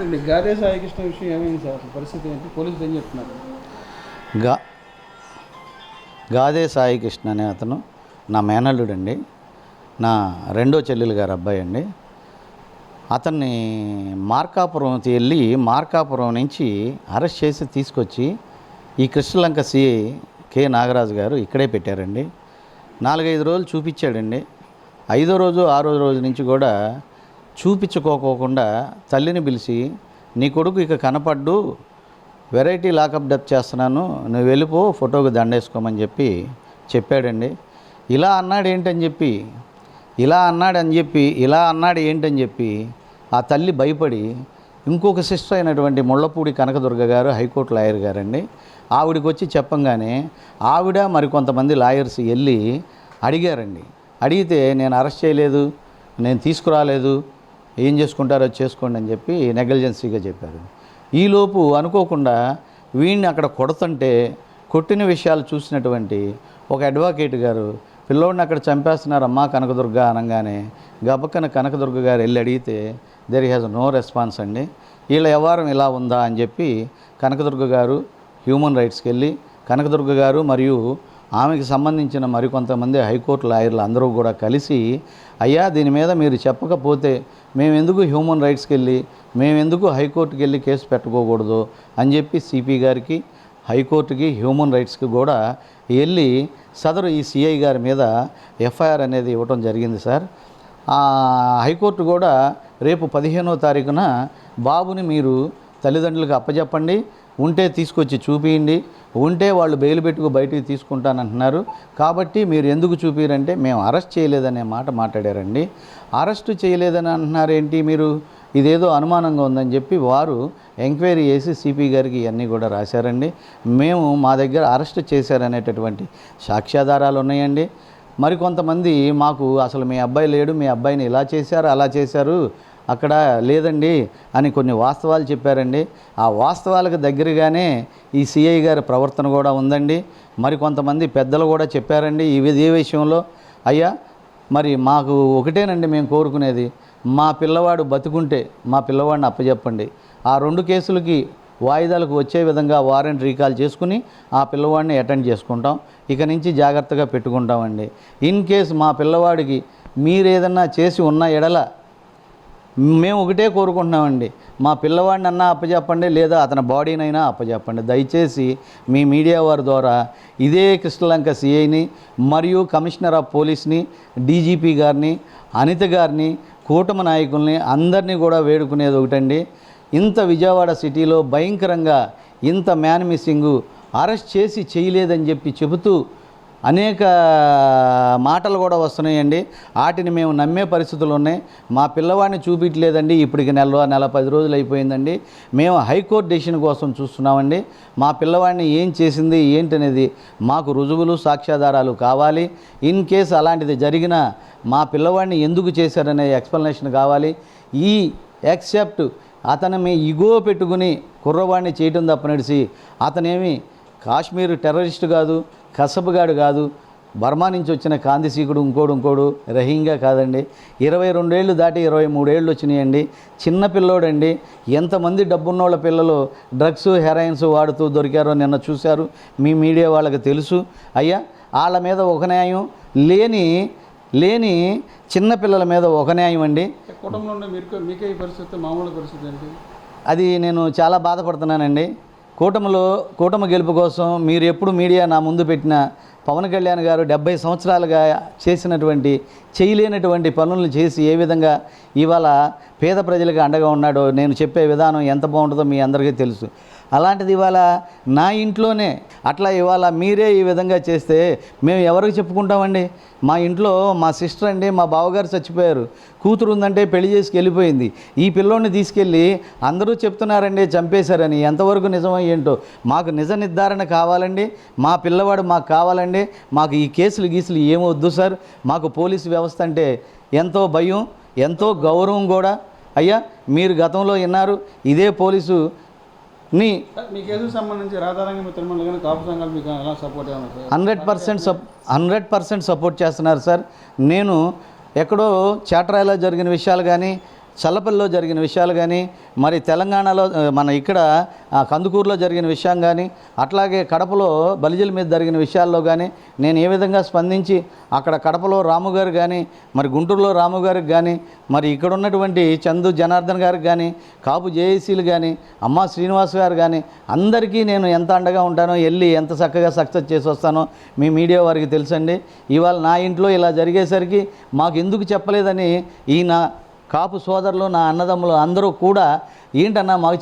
అండి గాదే సాయికృష్ణ విషయం ఏమైంది సార్? పరిస్థితి ఏంటి? పోలీసులు ఏం చెప్తున్నారు? గా గాదే సాయికృష్ణ అనే అతను నా మేనల్లుడండి, నా రెండో చెల్లెలు గారు అబ్బాయి అండి. అతన్ని మార్కాపురం వెళ్ళి మార్కాపురం నుంచి అరెస్ట్ చేసి తీసుకొచ్చి ఈ కృష్ణలంక సిఐ కె నాగరాజు గారు ఇక్కడే పెట్టారండి. 4-5 రోజులు చూపించాడండి. 5వ రోజు 6వ రోజు నుంచి కూడా చూపించుకోకుండా తల్లిని పిలిచి, నీ కొడుకు ఇక కనపడ్డు, వెరైటీ లాకప్ డెత్ చేస్తున్నాను, నువ్వు వెళ్ళిపో, ఫోటోకి దండేసుకోమని చెప్పాడండి. ఇలా అన్నాడు ఏంటని చెప్పి ఆ తల్లి భయపడి ఇంకొక సిస్టర్ అయినటువంటి ముళ్ళపూడి కనకదుర్గ గారు హైకోర్టు లాయర్ గారండి, ఆవిడకి వచ్చి చెప్పంగానే ఆవిడ మరికొంతమంది లాయర్స్ వెళ్ళి అడిగారండి. అడిగితే నేను అరెస్ట్ చేయలేదు, నేను తీసుకురాలేదు, ఏం చేసుకుంటారో చేసుకోండి అని చెప్పి నెగ్లిజెన్సీగా చెప్పారు. ఈలోపు అనుకోకుండా వీడిని అక్కడ కొట్టిన విషయాలు చూసినటువంటి ఒక అడ్వకేట్ గారు, పిల్లోడిని అక్కడ చంపేస్తున్నారమ్మా కనకదుర్గ అనగానే గబక్కన కనకదుర్గ గారు వెళ్ళి అడిగితే దెర్ హ్యాజ్ నో రెస్పాన్స్ అండి. వీళ్ళ వ్యవహారం ఇలా ఉందా అని చెప్పి కనకదుర్గ గారు హ్యూమన్ రైట్స్కి వెళ్ళి కనకదుర్గ గారు మరియు ఆమెకి సంబంధించిన మరికొంతమంది హైకోర్టు లాయర్లు అందరూ కూడా కలిసి, అయ్యా దీని మీద మీరు చెప్పకపోతే మేమెందుకు హ్యూమన్ రైట్స్కి వెళ్ళి మేమెందుకు హైకోర్టుకి వెళ్ళి కేసు పెట్టుకోకూడదు అని చెప్పి సిపి గారికి, హైకోర్టుకి, హ్యూమన్ రైట్స్కి కూడా వెళ్ళి సదరు ఈ సిఐ గారి మీద ఎఫ్ఐఆర్ అనేది ఇవ్వటం జరిగింది సార్. హైకోర్టు కూడా రేపు 15వ తారీఖున బాబుని మీరు తల్లిదండ్రులకు అప్పచెప్పండి, ఉంటే తీసుకొచ్చి చూపియండి, ఉంటే వాళ్ళు బెయిల్ పెట్టుకు బయటికి తీసుకుంటానంటున్నారు, కాబట్టి మీరు ఎందుకు చూపిరంటే మేము అరెస్ట్ చేయలేదనే మాట మాట్లాడారండి. అరెస్ట్ చేయలేదని అంటున్నారేంటి మీరు, ఇదేదో అనుమానంగా ఉందని చెప్పి వారు ఎంక్వైరీ చేసి సిపి గారికి ఇవన్నీ కూడా రాశారండి. మేము మా దగ్గర అరెస్ట్ చేశారనేటటువంటి సాక్ష్యాధారాలు ఉన్నాయండి. మరికొంతమంది మాకు అసలు మీ అబ్బాయి లేడు, మీ అబ్బాయిని ఇలా చేశారు అలా చేశారు అక్కడ లేదండి అని కొన్ని వాస్తవాలు చెప్పారండి. ఆ వాస్తవాలకు దగ్గరగానే ఈ సిఐ గారి ప్రవర్తన కూడా ఉందండి. మరికొంతమంది పెద్దలు కూడా చెప్పారండి ఇదే విషయంలో. అయ్యా మరి మాకు ఒకటేనండి మేము కోరుకునేది, మా పిల్లవాడు బతుకుంటే మా పిల్లవాడిని అప్పచెప్పండి, ఆ 2 కేసులకి వాయిదాలకు వచ్చే విధంగా వారెంట్ రీకాల్ చేసుకుని ఆ పిల్లవాడిని అటెండ్ చేసుకుంటాం, ఇక నుంచి జాగ్రత్తగా పెట్టుకుంటామండి. ఇన్ కేసు మా పిల్లవాడికి మీరేదన్నా చేసి ఉన్న ఎడల మేము ఒకటే కోరుకుంటున్నామండి, మా పిల్లవాడిని అన్నా అప్పచెప్పండి, లేదా అతని బాడీనైనా అప్పచెప్పండి. దయచేసి మీ మీడియా వారి ద్వారా ఇదే కృష్ణలంక సిఐని మరియు కమిషనర్ ఆఫ్ పోలీస్ని, డీజీపీ గారిని, అనిత గారిని, కూటమి నాయకుల్ని అందరినీ కూడా వేడుకునేది ఒకటండి, ఇంత విజయవాడ సిటీలో భయంకరంగా ఇంత మ్యాన్ మిస్సింగు అరెస్ట్ చేసి చేయలేదని చెబుతూ అనేక మాటలు కూడా వస్తున్నాయండి. వాటిని మేము నమ్మే పరిస్థితులు ఉన్నాయి. మా పిల్లవాడిని చూపించలేదండి, ఇప్పటికి నెల 10 రోజులు అయిపోయిందండి. మేము హైకోర్టు డెసిషన్ కోసం చూస్తున్నామండి. మా పిల్లవాడిని ఏం చేసింది ఏంటనేది మాకు రుజువులు సాక్ష్యాధారాలు కావాలి. ఇన్ కేసు అలాంటిది జరిగినా మా పిల్లవాడిని ఎందుకు చేశారనే ఎక్స్ప్లెనేషన్ కావాలి. ఈ ఎక్సెప్ట్ అతను మీ ఇగో పెట్టుకుని కుర్రవాడిని చేయటం తప్ప నడిచి అతనేమి కాశ్మీర్ టెర్రరిస్ట్ కాదు, కసబుగాడు కాదు, బర్మా నుంచి వచ్చిన కాందిసీకుడు ఇంకోడు రహీంగా కాదండి. 22 ఏళ్ళు దాటి 23 ఏళ్ళు వచ్చినాయండి. చిన్న పిల్లోడండి. ఎంతమంది డబ్బున్నోళ్ళ పిల్లలు డ్రగ్స్ హెరాయిన్స్ వాడుతూ దొరికారో నిన్న చూశారు, మీ మీడియా వాళ్ళకి తెలుసు. అయ్యా వాళ్ళ మీద ఒక న్యాయం, లేని చిన్నపిల్లల మీద ఒక న్యాయం అండి. కుటుంబంలో మీకే ఈ పరిస్థితి మామూలు పరిస్థితి ఏంటి? అది నేను చాలా బాధపడుతున్నానండి. కూటమి గెలుపు కోసం మీరు ఎప్పుడు మీడియా నా ముందు పెట్టిన పవన్ కళ్యాణ్ గారు 70 సంవత్సరాలుగా చేయలేనటువంటి పనులను చేసి ఏ విధంగా ఇవాళ పేద ప్రజలకు అండగా ఉన్నాడో నేను చెప్పే విధానం ఎంత బాగుంటుందో మీ అందరికీ తెలుసు. అలాంటిది ఇవాళ నా ఇంట్లోనే అట్లా ఇవాళ మీరే ఈ విధంగా చేస్తే మేము ఎవరికి చెప్పుకుంటామండి? మా ఇంట్లో మా సిస్టర్ అండి, మా బావగారు చచ్చిపోయారు, కూతురు ఉందంటే పెళ్లి చేసుకు వెళ్ళిపోయింది. ఈ పిల్లోడిని తీసుకెళ్ళి అందరూ చెప్తున్నారండి చంపేశారని. ఎంతవరకు నిజమో ఏంటో మాకు నిజ నిర్ధారణ కావాలండి. మా పిల్లవాడు మాకు కావాలండి. మాకు ఈ కేసులు ఏమొద్దు సార్. మాకు పోలీసు వ్యవస్థ అంటే ఎంతో భయం, ఎంతో గౌరవం కూడా. అయ్యా మీరు గతంలో విన్నారు, ఇదే పోలీసు మీ కేసుకు సంబంధించి రాధారంగం తిరుమల కానీ కాపు సంఘాలు మీకు ఎలా సపోర్ట్ చేస్తున్నారు? 100% సపోర్ట్ చేస్తున్నారు సార్. నేను ఎక్కడో చాట్రాయిలో జరిగిన విషయాలు కానీ చల్లపల్లిలో జరిగిన విషయాలు కానీ, మరి తెలంగాణలో మన ఇక్కడ కందుకూరులో జరిగిన విషయం కానీ, అట్లాగే కడపలో బలిజల మీద జరిగిన విషయాల్లో కానీ నేను ఏ విధంగా స్పందించి అక్కడ కడపలో రాము గారు కానీ, మరి గుంటూరులో రాము గారికి కానీ, మరి ఇక్కడ ఉన్నటువంటి చందు జనార్దన్ గారికి కానీ, కాపు జేఏసీలు కానీ, అమ్మ శ్రీనివాస్ గారు కానీ అందరికీ నేను ఎంత అండగా ఉంటానో, వెళ్ళి ఎంత చక్కగా సక్సెస్ చేసి వస్తానో మీ మీడియా వారికి తెలుసండి. ఇవాళ నా ఇంట్లో ఇలా జరిగేసరికి మాకు ఎందుకు చెప్పలేదని ఈయన కాపు సోదరులు, నా అన్నదమ్ములు అందరూ కూడా ఏంటన్నా మాకు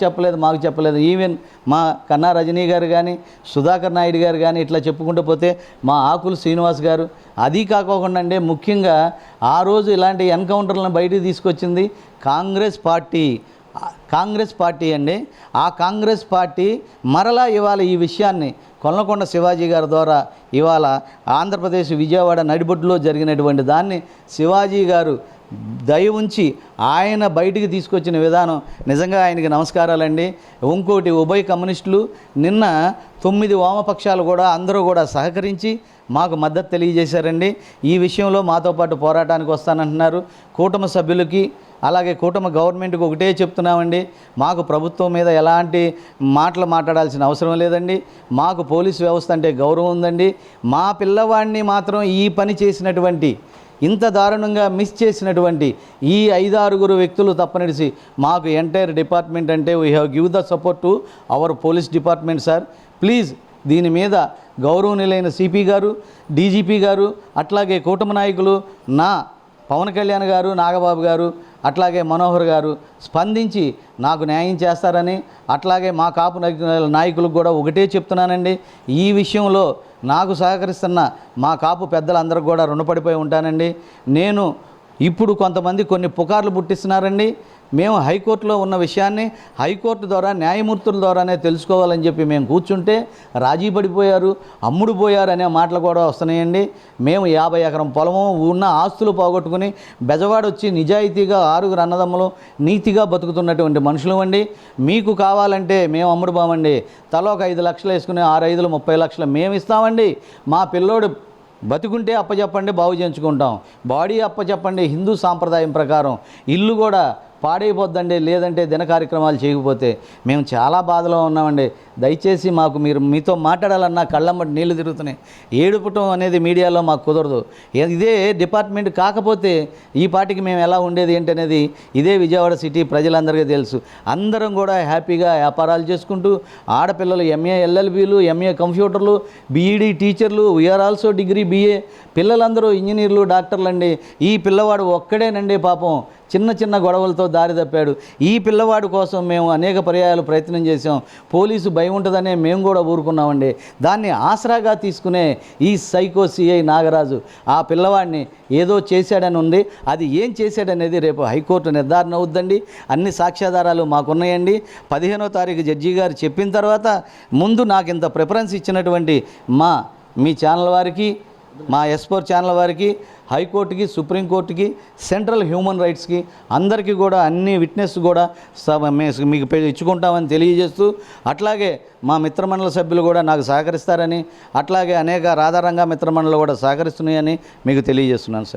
చెప్పలేదు. ఈవెన్ మా కన్నా రజనీ గారు కానీ, సుధాకర్ నాయుడు గారు కానీ, ఇట్లా చెప్పుకుంటూ పోతే మా ఆకులు శ్రీనివాస్ గారు. అది కాకోకుండా అంటే ముఖ్యంగా ఆ రోజు ఇలాంటి ఎన్కౌంటర్లను బయటికి తీసుకొచ్చింది కాంగ్రెస్ పార్టీ అండి. ఆ కాంగ్రెస్ పార్టీ మరలా ఇవాళ ఈ విషయాన్ని కొల్లకొండ శివాజీ గారి ద్వారా ఇవాళ ఆంధ్రప్రదేశ్ విజయవాడ నడిబొడ్డులో జరిగినటువంటి దాన్ని శివాజీ గారు దయ ఉంచి ఆయన బయటికి తీసుకొచ్చిన విధానం నిజంగా ఆయనకి నమస్కారాలండి. ఇంకోటి ఉభయ కమ్యూనిస్టులు నిన్న 9 వామపక్షాలు కూడా అందరూ కూడా సహకరించి మాకు మద్దతు తెలియజేశారండి. ఈ విషయంలో మాతో పాటు పోరాటానికి వస్తానంటున్నారు. కూటమి సభ్యులకి అలాగే కూటమి గవర్నమెంట్కి ఒకటే చెప్తున్నామండి, మాకు ప్రభుత్వం మీద ఎలాంటి మాటలు మాట్లాడాల్సిన అవసరం లేదండి. మాకు పోలీసు వ్యవస్థ అంటే గౌరవం ఉందండి. మా పిల్లవాడిని మాత్రం ఈ పని చేసినటువంటి, ఇంత దారుణంగా మిస్ చేసినటువంటి ఈ 5-6 వ్యక్తులు తప్పనిడిసి మాకు ఎంటైర్ డిపార్ట్మెంట్ అంటే we have give the support to our police department sir. Please దీని మీద గౌరవనీయులైన సిపి గారు, డీజీపీ గారు, అట్లాగే కూటమి నాయకులు నా పవన్ కళ్యాణ్ గారు, నాగబాబు గారు, అట్లాగే మనోహర్ గారు స్పందించి నాకు న్యాయం చేస్తారని, అట్లాగే మా కాపు నాయకులకు కూడా ఒకటే చెప్తున్నానండి, ఈ విషయంలో నాకు సహకరిస్తున్న మా కాపు పెద్దలందరూ కూడా రుణపడిపోయి ఉంటానండి. నేను ఇప్పుడు కొంతమంది కొన్ని పుకార్లు పుట్టిస్తున్నారండి. మేము హైకోర్టులో ఉన్న విషయాన్ని హైకోర్టు ద్వారా న్యాయమూర్తుల ద్వారానే తెలుసుకోవాలని చెప్పి మేము కూర్చుంటే రాజీ పడిపోయారు, అమ్ముడు పోయారు అనే మాటలు కూడా వస్తున్నాయండి. మేము 50 ఎకరం పొలము ఉన్న ఆస్తులు పోగొట్టుకుని బెజవాడ వచ్చి నిజాయితీగా 6 అన్నదమ్ములు నీతిగా బతుకుతున్నటువంటి మనుషులు అండి. మీకు కావాలంటే మేము అమ్ముడు పోమండి, తలో ఒక 5 లక్షలు వేసుకుని 6-5 30 లక్షలు మేము ఇస్తామండి. మా పిల్లోడు బతుకుంటే అప్పచెప్పండి, బాగు చేయించుకుంటాం. బాడీ అప్పచెప్పండి, హిందూ సాంప్రదాయం ప్రకారం. ఇల్లు కూడా పాడైపోద్దండి లేదంటే దిన కార్యక్రమాలు చేయకపోతే. మేము చాలా బాధలో ఉన్నామండి. దయచేసి మాకు మీతో మాట్లాడాలన్నా కళ్ళమ్మటి నీళ్లు తిరుగుతున్నాయి. ఏడుపటం అనేది మీడియాలో మాకు కుదరదు. ఇదే డిపార్ట్మెంట్ కాకపోతే ఈ పార్టీకి మేము ఎలా ఉండేది ఏంటనేది ఇదే విజయవాడ సిటీ ప్రజలందరికీ తెలుసు. అందరం కూడా హ్యాపీగా వ్యాపారాలు చేసుకుంటూ ఆడపిల్లలు ఎంఏ ఎల్ఎల్బీలు, ఎంఏ కంప్యూటర్లు, బీఈడీ టీచర్లు, వీఆర్ ఆల్సో డిగ్రీ BA పిల్లలందరూ ఇంజనీర్లు, డాక్టర్లు అండి. ఈ పిల్లవాడు ఒక్కడేనండి పాపం చిన్న గొడవలతో దారి తప్పాడు. ఈ పిల్లవాడి కోసం మేము అనేక పర్యాయాలు ప్రయత్నం చేసాం. పోలీసు భయం ఉంటుందనే మేము కూడా ఊరుకున్నామండి. దాన్ని ఆసరాగా తీసుకునే ఈ సైకో సిఐ నాగరాజు ఆ పిల్లవాడిని ఏదో చేశాడని ఉంది. అది ఏం చేశాడనేది రేపు హైకోర్టు నిర్ధారణ అవుద్దండి. అన్ని సాక్ష్యాధారాలు మాకున్నాయండి. 15వ తారీఖు జడ్జి గారు చెప్పిన తర్వాత ముందు నాకు ఇంత ప్రిఫరెన్స్ ఇచ్చినటువంటి మీ ఛానల్ వారికి, మా S4 ఛానల్ వారికి, హైకోర్టుకి, సుప్రీంకోర్టుకి, సెంట్రల్ హ్యూమన్ రైట్స్కి అందరికీ కూడా అన్ని విట్నెస్ కూడా మీకు ఇచ్చుకుంటామని తెలియజేస్తూ, అట్లాగే మా మిత్రమండలి సభ్యులు కూడా నాకు సహకరిస్తారని, అట్లాగే అనేక రాధారంగ మిత్రమండలి కూడా సహకరిస్తున్నాయని మీకు తెలియజేస్తున్నాను సార్.